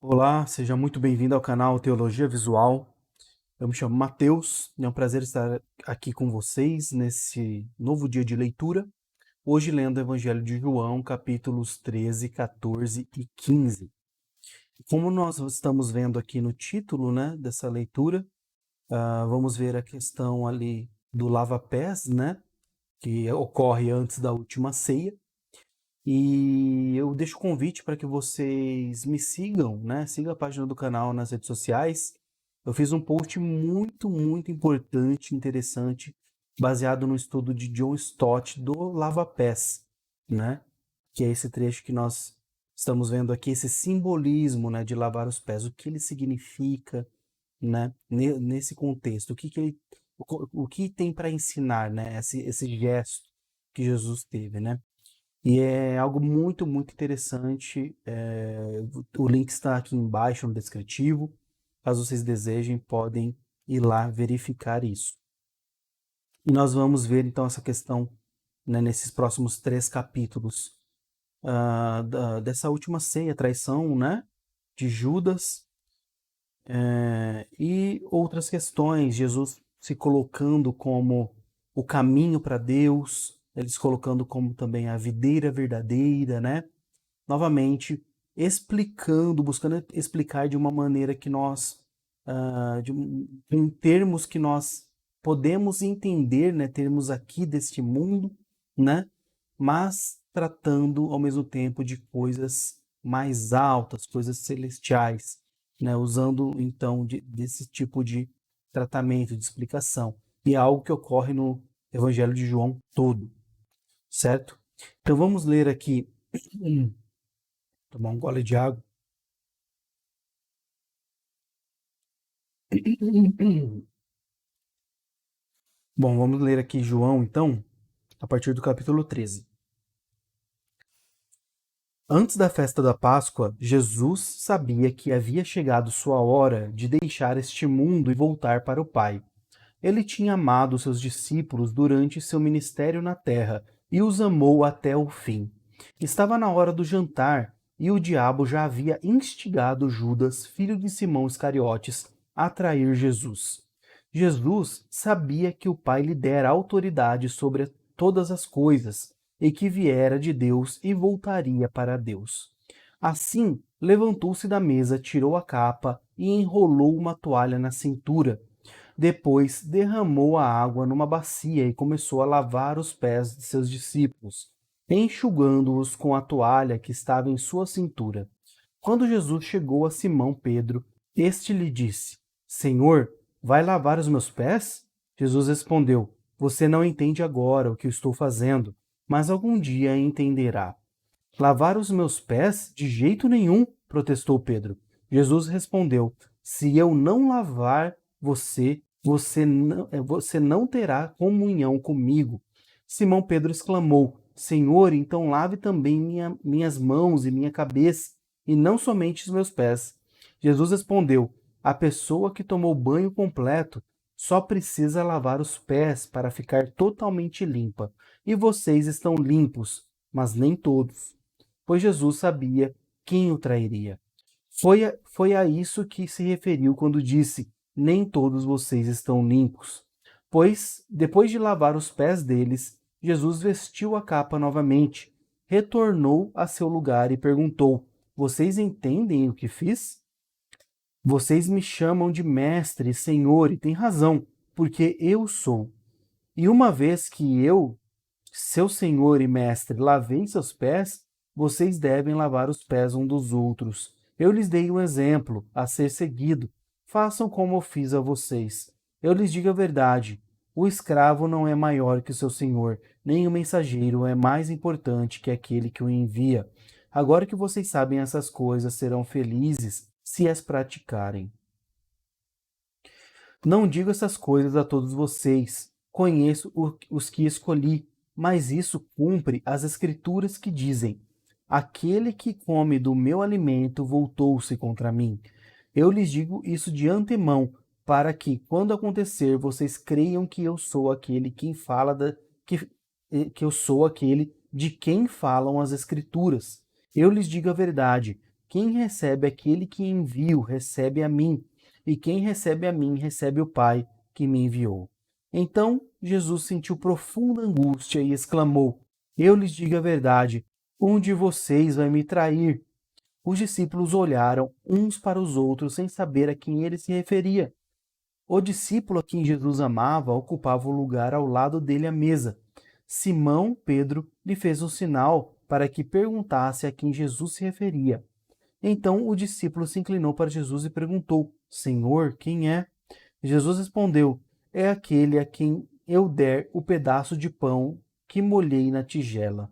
Olá, seja muito bem-vindo ao canal Teologia Visual. Eu me chamo Mateus e é um prazer estar aqui com vocês nesse novo dia de leitura. Hoje lendo o Evangelho de João, capítulos 13, 14 e 15. Como nós estamos vendo aqui no título, dessa leitura, vamos ver a questão ali do lava-pés, que ocorre antes da última ceia. E eu deixo o convite para que vocês me sigam, Siga a página do canal nas redes sociais. Eu fiz um post muito importante, interessante, baseado no estudo de John Stott do Lava-Pés, né? Que é esse trecho que nós estamos vendo aqui, esse simbolismo, de lavar os pés, o que ele significa, Nesse contexto, o que tem para ensinar, Esse gesto que Jesus teve, né? E é algo muito interessante. O link está aqui embaixo no descritivo. Caso vocês desejem, podem ir lá verificar isso. E nós vamos ver então essa questão, nesses próximos 3 capítulos dessa última ceia, traição, de Judas, e outras questões. Jesus se colocando como o caminho para Deus, ele se colocando como também a videira verdadeira, novamente explicando, buscando explicar de uma maneira que nós, em termos que nós podemos entender, termos aqui deste mundo, mas tratando ao mesmo tempo de coisas mais altas, coisas celestiais, usando então desse tipo de tratamento, de explicação. E é algo que ocorre no Evangelho de João todo, certo? Então vamos ler aqui. Tomar um gole de água. Bom, vamos ler aqui João, então, a partir do capítulo 13. Antes da festa da Páscoa, Jesus sabia que havia chegado sua hora de deixar este mundo e voltar para o Pai. Ele tinha amado seus discípulos durante seu ministério na terra e os amou até o fim. Estava na hora do jantar e o diabo já havia instigado Judas, filho de Simão Iscariotes, a trair Jesus. Jesus sabia que o Pai lhe dera autoridade sobre todas as coisas e que viera de Deus e voltaria para Deus. Assim, levantou-se da mesa, tirou a capa e enrolou uma toalha na cintura. Depois derramou a água numa bacia e começou a lavar os pés de seus discípulos, enxugando-os com a toalha que estava em sua cintura. Quando Jesus chegou a Simão Pedro, este lhe disse: Senhor, vai lavar os meus pés? Jesus respondeu: Você não entende agora o que eu estou fazendo, mas algum dia entenderá. Lavar os meus pés? De jeito nenhum, protestou Pedro. Jesus respondeu: Se eu não lavar você não terá comunhão comigo. Simão Pedro exclamou: Senhor, então lave também minhas mãos e minha cabeça, e não somente os meus pés. Jesus respondeu: A pessoa que tomou banho completo só precisa lavar os pés para ficar totalmente limpa. E vocês estão limpos, mas nem todos. Pois Jesus sabia quem o trairia. Foi a isso que se referiu quando disse: Nem todos vocês estão limpos. Pois, depois de lavar os pés deles, Jesus vestiu a capa novamente, retornou a seu lugar e perguntou: Vocês entendem o que fiz? Vocês me chamam de mestre e senhor, e têm razão, porque eu sou. E uma vez que eu, seu senhor e mestre, lavei seus pés, vocês devem lavar os pés um dos outros. Eu lhes dei um exemplo a ser seguido. Façam como eu fiz a vocês. Eu lhes digo a verdade. O escravo não é maior que o seu senhor, nem o mensageiro é mais importante que aquele que o envia. Agora que vocês sabem essas coisas, serão felizes se as praticarem. Não digo essas coisas a todos vocês. Conheço os que escolhi, mas isso cumpre as escrituras que dizem: Aquele que come do meu alimento voltou-se contra mim. Eu lhes digo isso de antemão, para que, quando acontecer, vocês creiam que eu sou aquele que eu sou aquele de quem falam as escrituras. Eu lhes digo a verdade, Quem recebe aquele que envio, recebe a mim, e quem recebe a mim, recebe o Pai que me enviou. Então Jesus sentiu profunda angústia e exclamou: Eu lhes digo a verdade, um de vocês vai me trair. Os discípulos olharam uns para os outros sem saber a quem ele se referia. O discípulo a quem Jesus amava ocupava o lugar ao lado dele à mesa. Simão Pedro lhe fez um sinal para que perguntasse a quem Jesus se referia. Então o discípulo se inclinou para Jesus e perguntou: Senhor, quem é? Jesus respondeu: É aquele a quem eu der o pedaço de pão que molhei na tigela.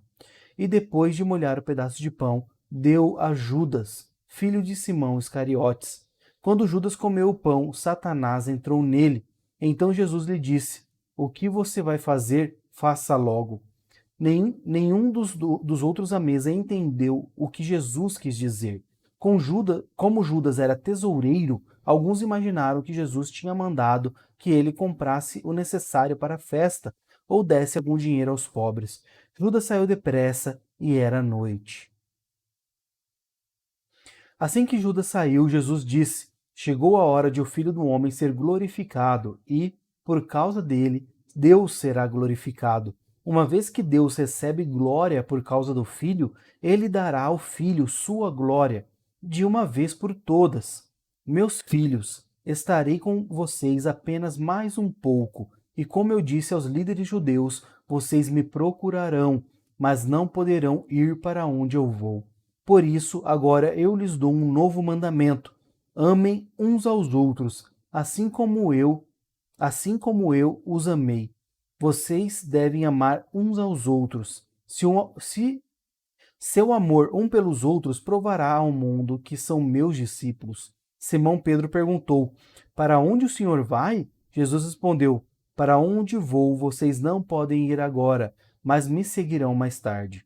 E depois de molhar o pedaço de pão, deu a Judas, filho de Simão Iscariotes. Quando Judas comeu o pão, Satanás entrou nele. Então Jesus lhe disse: O que você vai fazer, faça logo. Nenhum dos outros à mesa entendeu o que Jesus quis dizer. Como Judas era tesoureiro, alguns imaginaram que Jesus tinha mandado que ele comprasse o necessário para a festa ou desse algum dinheiro aos pobres. Judas saiu depressa e era noite. Assim que Judas saiu, Jesus disse: Chegou a hora de o Filho do Homem ser glorificado e, por causa dele, Deus será glorificado. Uma vez que Deus recebe glória por causa do Filho, ele dará ao Filho sua glória, de uma vez por todas. Meus filhos, estarei com vocês apenas mais um pouco, e como eu disse aos líderes judeus, vocês me procurarão, mas não poderão ir para onde eu vou. Por isso, agora eu lhes dou um novo mandamento: amem uns aos outros, assim como eu os amei. Vocês devem amar uns aos outros. Se seu amor um pelos outros provará ao mundo que são meus discípulos. Simão Pedro perguntou: Para onde o Senhor vai? Jesus respondeu: Para onde vou, vocês não podem ir agora, mas me seguirão mais tarde.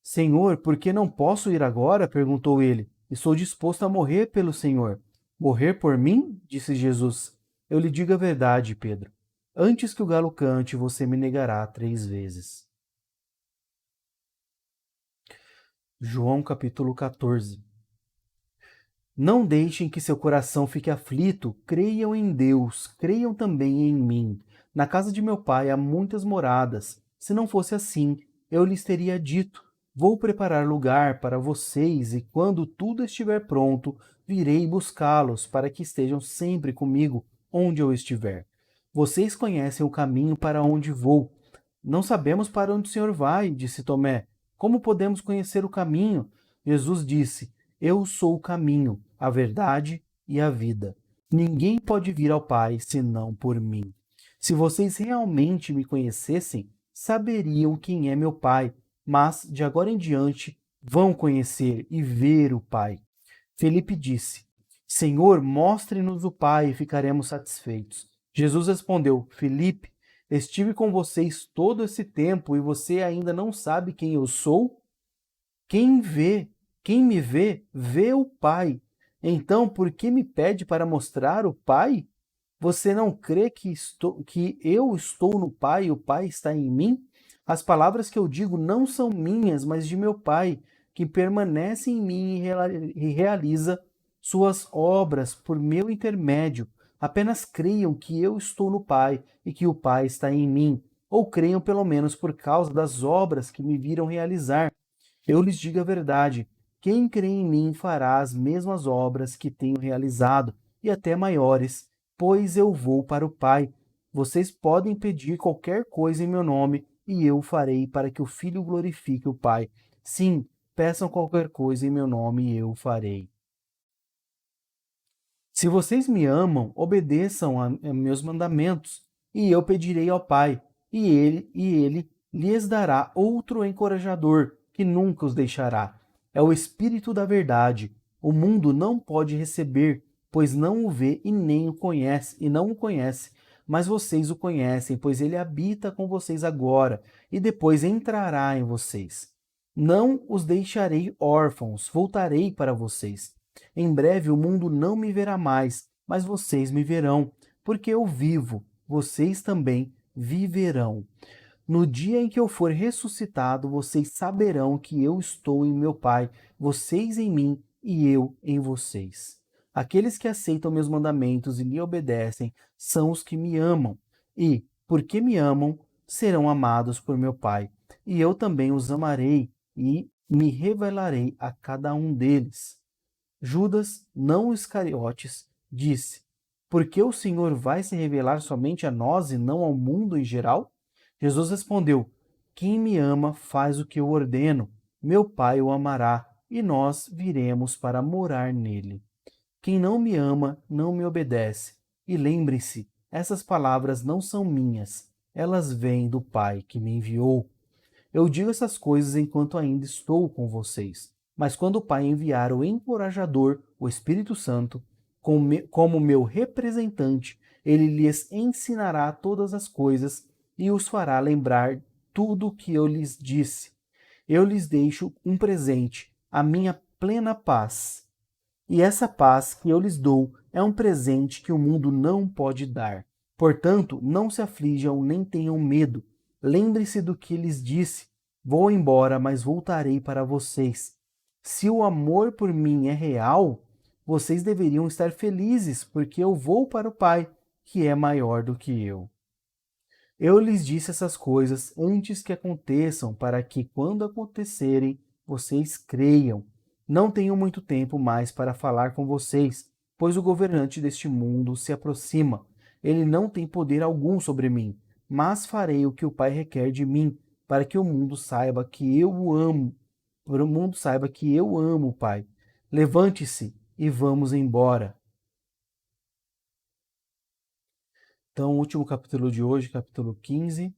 Senhor, por que não posso ir agora? Perguntou ele. Estou disposto a morrer pelo Senhor. Morrer por mim? Disse Jesus. Eu lhe digo a verdade, Pedro. Antes que o galo cante, você me negará 3 vezes. João capítulo 14. Não deixem que seu coração fique aflito. Creiam em Deus, creiam também em mim. Na casa de meu pai há muitas moradas. Se não fosse assim, eu lhes teria dito: Vou preparar lugar para vocês, e quando tudo estiver pronto, virei buscá-los para que estejam sempre comigo onde eu estiver. Vocês conhecem o caminho para onde vou. Não sabemos para onde o Senhor vai, disse Tomé. Como podemos conhecer o caminho? Jesus disse: Eu sou o caminho, a verdade e a vida. Ninguém pode vir ao Pai senão por mim. Se vocês realmente me conhecessem, saberiam quem é meu Pai, mas de agora em diante vão conhecer e ver o Pai. Felipe disse: Senhor, mostre-nos o Pai e ficaremos satisfeitos. Jesus respondeu: Felipe, estive com vocês todo esse tempo e você ainda não sabe quem eu sou? Quem me vê, vê o Pai. Então, por que me pede para mostrar o Pai? Você não crê que eu estou no Pai e o Pai está em mim? As palavras que eu digo não são minhas, mas de meu Pai, que permanece em mim e realiza suas obras por meu intermédio. Apenas creiam que eu estou no Pai e que o Pai está em mim, ou creiam pelo menos por causa das obras que me viram realizar. Eu lhes digo a verdade: quem crê em mim fará as mesmas obras que tenho realizado, e até maiores, pois eu vou para o Pai. Vocês podem pedir qualquer coisa em meu nome, e eu farei para que o Filho glorifique o Pai. Sim, peçam qualquer coisa em meu nome, e eu farei. Se vocês me amam, obedeçam a meus mandamentos, e eu pedirei ao Pai, e ele lhes dará outro encorajador, que nunca os deixará. É o Espírito da Verdade. O mundo não pode receber, pois não o vê e nem o conhece, e não o conhece. Mas vocês o conhecem, pois ele habita com vocês agora, e depois entrará em vocês. Não os deixarei órfãos, voltarei para vocês. Em breve o mundo não me verá mais, mas vocês me verão, porque eu vivo, vocês também viverão. No dia em que eu for ressuscitado, vocês saberão que eu estou em meu Pai, vocês em mim e eu em vocês. Aqueles que aceitam meus mandamentos e me obedecem são os que me amam, e, porque me amam, serão amados por meu Pai. E eu também os amarei e me revelarei a cada um deles. Judas, não Iscariotes, disse: Por que o Senhor vai se revelar somente a nós e não ao mundo em geral? Jesus respondeu: Quem me ama faz o que eu ordeno. Meu Pai o amará, e nós viremos para morar nele. Quem não me ama não me obedece. E lembre-se, essas palavras não são minhas, elas vêm do Pai que me enviou. Eu digo essas coisas enquanto ainda estou com vocês. Mas quando o Pai enviar o encorajador, o Espírito Santo, como meu representante, ele lhes ensinará todas as coisas e os fará lembrar tudo o que eu lhes disse. Eu lhes deixo um presente, a minha plena paz. E essa paz que eu lhes dou é um presente que o mundo não pode dar. Portanto, não se aflijam nem tenham medo. Lembre-se do que lhes disse: Vou embora, mas voltarei para vocês. Se o amor por mim é real, vocês deveriam estar felizes, porque eu vou para o Pai, que é maior do que eu. Eu lhes disse essas coisas antes que aconteçam, para que, quando acontecerem, vocês creiam. Não tenho muito tempo mais para falar com vocês, pois o governante deste mundo se aproxima. Ele não tem poder algum sobre mim, mas farei o que o Pai requer de mim, para que o mundo saiba que eu o amo. Para o mundo saiba que eu amo o Pai. Levante-se e vamos embora. Então, o último capítulo de hoje, capítulo 15.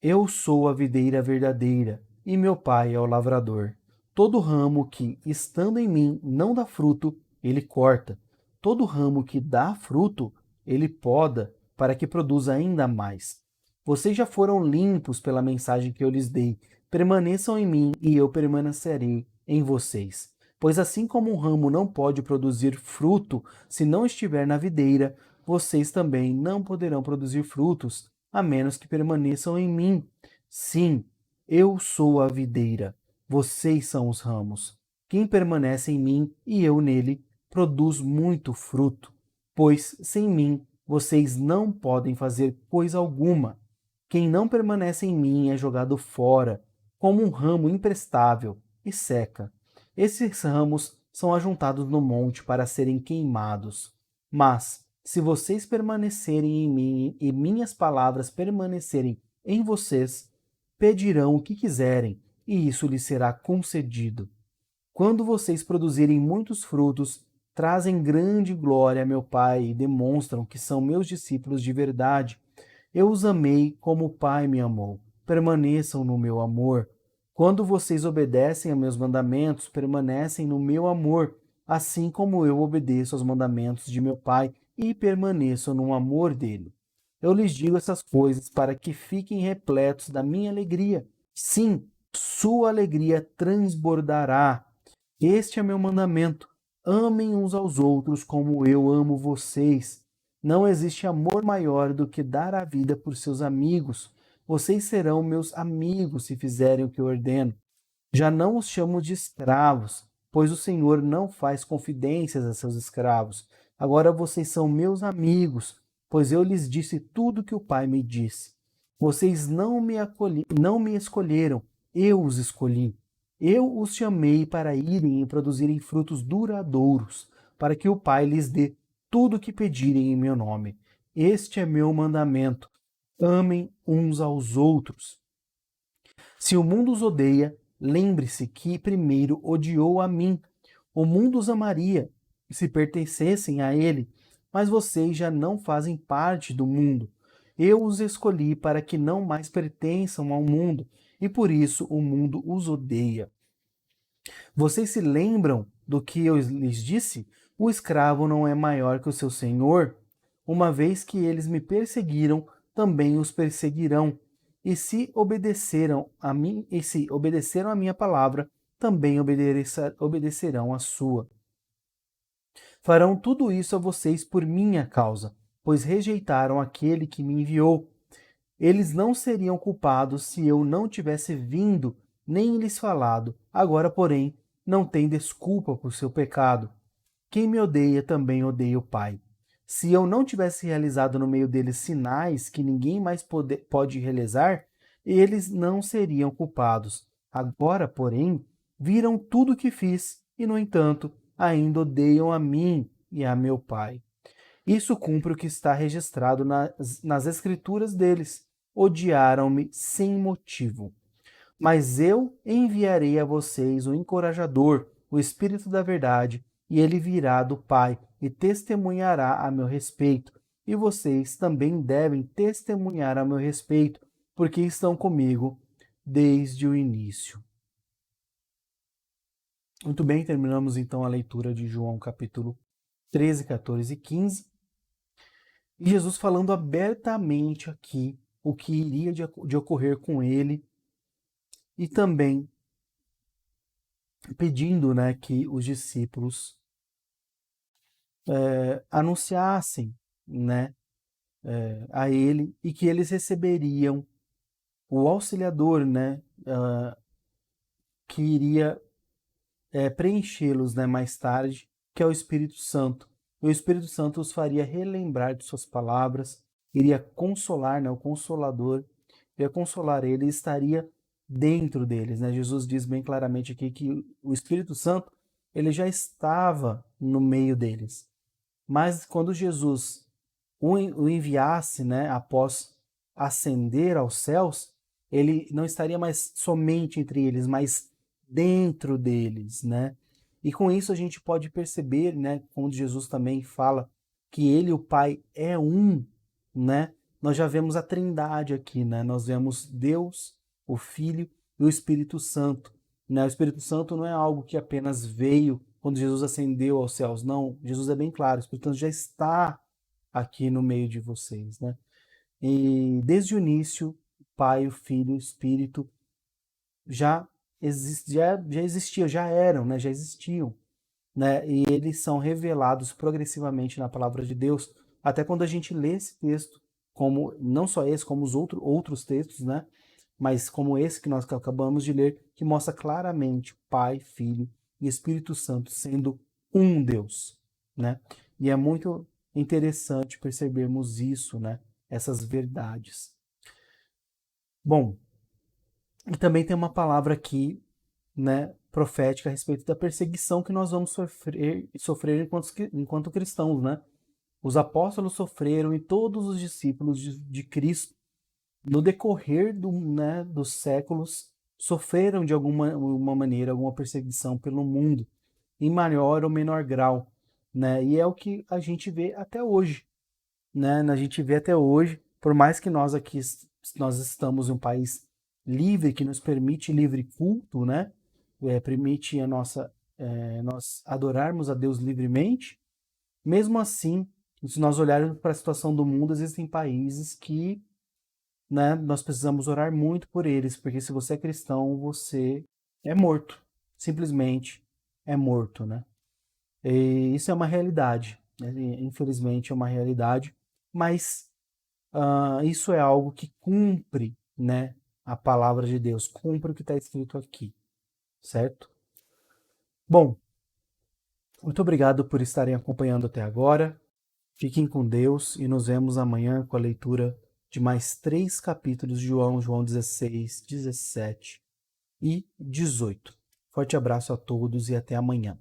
Eu sou a videira verdadeira, e meu pai é o lavrador. Todo ramo que, estando em mim, não dá fruto, ele corta. Todo ramo que dá fruto, ele poda, para que produza ainda mais. Vocês já foram limpos pela mensagem que eu lhes dei. Permaneçam em mim, e eu permanecerei em vocês. Pois assim como um ramo não pode produzir fruto se não estiver na videira, vocês também não poderão produzir frutos a menos que permaneçam em mim. Sim, eu sou a videira, vocês são os ramos. Quem permanece em mim e eu nele, produz muito fruto, pois sem mim vocês não podem fazer coisa alguma. Quem não permanece em mim é jogado fora, como um ramo imprestável, e seca. Esses ramos são ajuntados no monte para serem queimados. Mas, se vocês permanecerem em mim e minhas palavras permanecerem em vocês, pedirão o que quiserem, e isso lhes será concedido. Quando vocês produzirem muitos frutos, trazem grande glória a meu Pai e demonstram que são meus discípulos de verdade. Eu os amei como o Pai me amou. Permaneçam no meu amor. Quando vocês obedecem a meus mandamentos, permanecem no meu amor, assim como eu obedeço aos mandamentos de meu Pai e permaneço no amor dele. Eu lhes digo essas coisas para que fiquem repletos da minha alegria. Sim, sua alegria transbordará. Este é meu mandamento: amem uns aos outros como eu amo vocês. Não existe amor maior do que dar a vida por seus amigos. Vocês serão meus amigos se fizerem o que eu ordeno. Já não os chamo de escravos, pois o Senhor não faz confidências a seus escravos. Agora vocês são meus amigos, pois eu lhes disse tudo que o Pai me disse. Vocês não me escolheram, eu os escolhi. Eu os chamei para irem e produzirem frutos duradouros, para que o Pai lhes dê tudo o que pedirem em meu nome. Este é meu mandamento: amem uns aos outros. Se o mundo os odeia, lembre-se que primeiro odiou a mim. O mundo os amaria se pertencessem a ele, mas vocês já não fazem parte do mundo. Eu os escolhi para que não mais pertençam ao mundo, e por isso o mundo os odeia. Vocês se lembram do que eu lhes disse? O escravo não é maior que o seu senhor. Uma vez que eles me perseguiram, também os perseguirão. E se obedeceram a minha palavra, também obedecerão a sua. Farão tudo isso a vocês por minha causa, pois rejeitaram aquele que me enviou. Eles não seriam culpados se eu não tivesse vindo nem lhes falado. Agora, porém, não tem desculpa por seu pecado. Quem me odeia também odeia o Pai. Se eu não tivesse realizado no meio deles sinais que ninguém mais pode realizar, eles não seriam culpados. Agora, porém, viram tudo o que fiz e, no entanto, ainda odeiam a mim e a meu Pai. Isso cumpre o que está registrado nas Escrituras deles. Odiaram-me sem motivo. Mas eu enviarei a vocês o encorajador, o Espírito da Verdade, e ele virá do Pai e testemunhará a meu respeito. E vocês também devem testemunhar a meu respeito, porque estão comigo desde o início. Muito bem, terminamos então a leitura de João capítulo 13, 14 e 15. E Jesus falando abertamente aqui o que iria de ocorrer com ele e também pedindo, né, que os discípulos anunciassem, né, a ele e que eles receberiam o auxiliador, né, que iria preenchê-los, né, mais tarde, que é o Espírito Santo. E o Espírito Santo os faria relembrar de suas palavras, iria consolar, né, o Consolador, iria consolar ele e estaria dentro deles, né? Jesus diz bem claramente aqui que o Espírito Santo ele já estava no meio deles. Mas quando Jesus o enviasse, né, após ascender aos céus, ele não estaria mais somente entre eles, mas dentro deles, né? E com isso a gente pode perceber, né, quando Jesus também fala que ele e o Pai é um, né? Nós já vemos a Trindade aqui, né? Nós vemos Deus, o Filho e o Espírito Santo, né? O Espírito Santo não é algo que apenas veio quando Jesus ascendeu aos céus, não. Jesus é bem claro, o Espírito Santo já está aqui no meio de vocês, né? E desde o início, o Pai, o Filho, o Espírito já existiam, já eram, né? Já existiam, né? E eles são revelados progressivamente na palavra de Deus. Até quando a gente lê esse texto, como não só esse, como os outros textos, né? Mas como esse que nós acabamos de ler, que mostra claramente Pai, Filho e Espírito Santo sendo um Deus, né? E é muito interessante percebermos isso, né? Essas verdades. Bom, e também tem uma palavra aqui, né, profética a respeito da perseguição que nós vamos sofrer enquanto cristãos, né? Os apóstolos sofreram e todos os discípulos de Cristo, no decorrer né, dos séculos, sofreram de alguma maneira alguma perseguição pelo mundo, em maior ou menor grau, né? E é o que a gente vê até hoje, né? A gente vê até hoje, por mais que nós aqui nós estamos em um país livre que nos permite livre culto, né? Permite nós adorarmos a Deus livremente. Mesmo assim, se nós olharmos para a situação do mundo, existem países que, né, nós precisamos orar muito por eles, porque se você é cristão, você é morto, simplesmente é morto, né? E isso é uma realidade, né? Infelizmente é uma realidade, mas isso é algo que cumpre, né, a palavra de Deus, cumpre o que está escrito aqui, certo? Bom, muito obrigado por estarem acompanhando até agora. Fiquem com Deus e nos vemos amanhã com a leitura de mais 3 capítulos de João 16, 17 e 18. Forte abraço a todos e até amanhã.